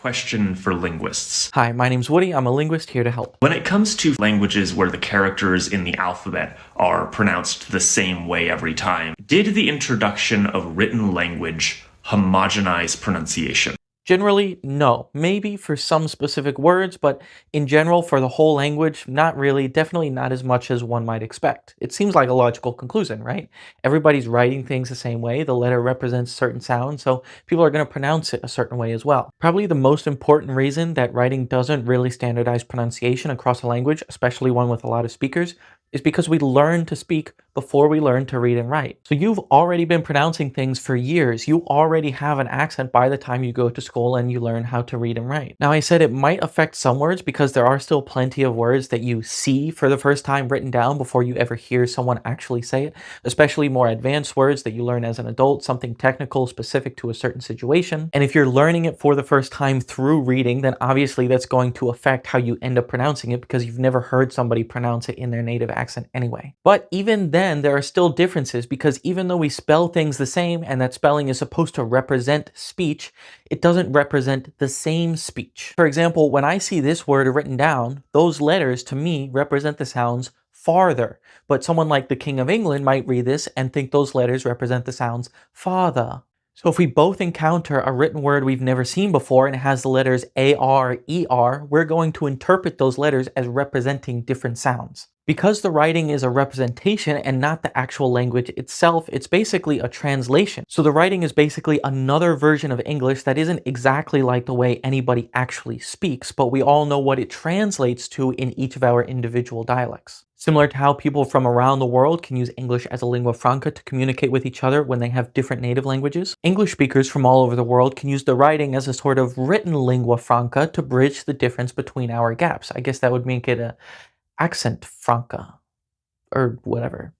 question for linguists. Hi, my name's Woody. I'm a linguist here to help. When it comes to languages where the characters in the alphabet are pronounced the same way every time, did the introduction of written language homogenize pronunciation? Generally, no. Maybe for some specific words, but in general, for the whole language, not really. Definitely not as much as one might expect. It seems like a logical conclusion, right? Everybody's writing things the same way. The letter represents certain sounds, so people are going to pronounce it a certain way as well. Probably the most important reason that writing doesn't really standardize pronunciation across a language, especially one with a lot of speakers, is because we learn to speak before we learn to read and write. So you've already been pronouncing things for years. You already have an accent by the time you go to school and you learn how to read and write. Now, I said it might affect some words because there are still plenty of words that you see for the first time written down before you ever hear someone actually say it, especially more advanced words that you learn as an adult, something technical specific to a certain situation. And if you're learning it for the first time through reading, then obviously that's going to affect how you end up pronouncing it because you've never heard somebody pronounce it in their native accent anyway. But even then, there are still differences because even though we spell things the same and that spelling is supposed to represent speech, it doesn't represent the same speech. For example, when I see this word written down, those letters to me represent the sounds farther. But someone like the King of England might read this and think those letters represent the sounds father. So if we both encounter a written word we've never seen before and it has the letters AR, ER, we're going to interpret those letters as representing different sounds. Because the writing is a representation and not the actual language itself, it's basically a translation. So the writing is basically another version of English that isn't exactly like the way anybody actually speaks, but we all know what it translates to in each of our individual dialects. Similar to how people from around the world can use English as a lingua franca to communicate with each other when they have different native languages, English speakers from all over the world can use the writing as a sort of written lingua franca to bridge the difference between our gaps. I guess that would make it a accent franca or whatever.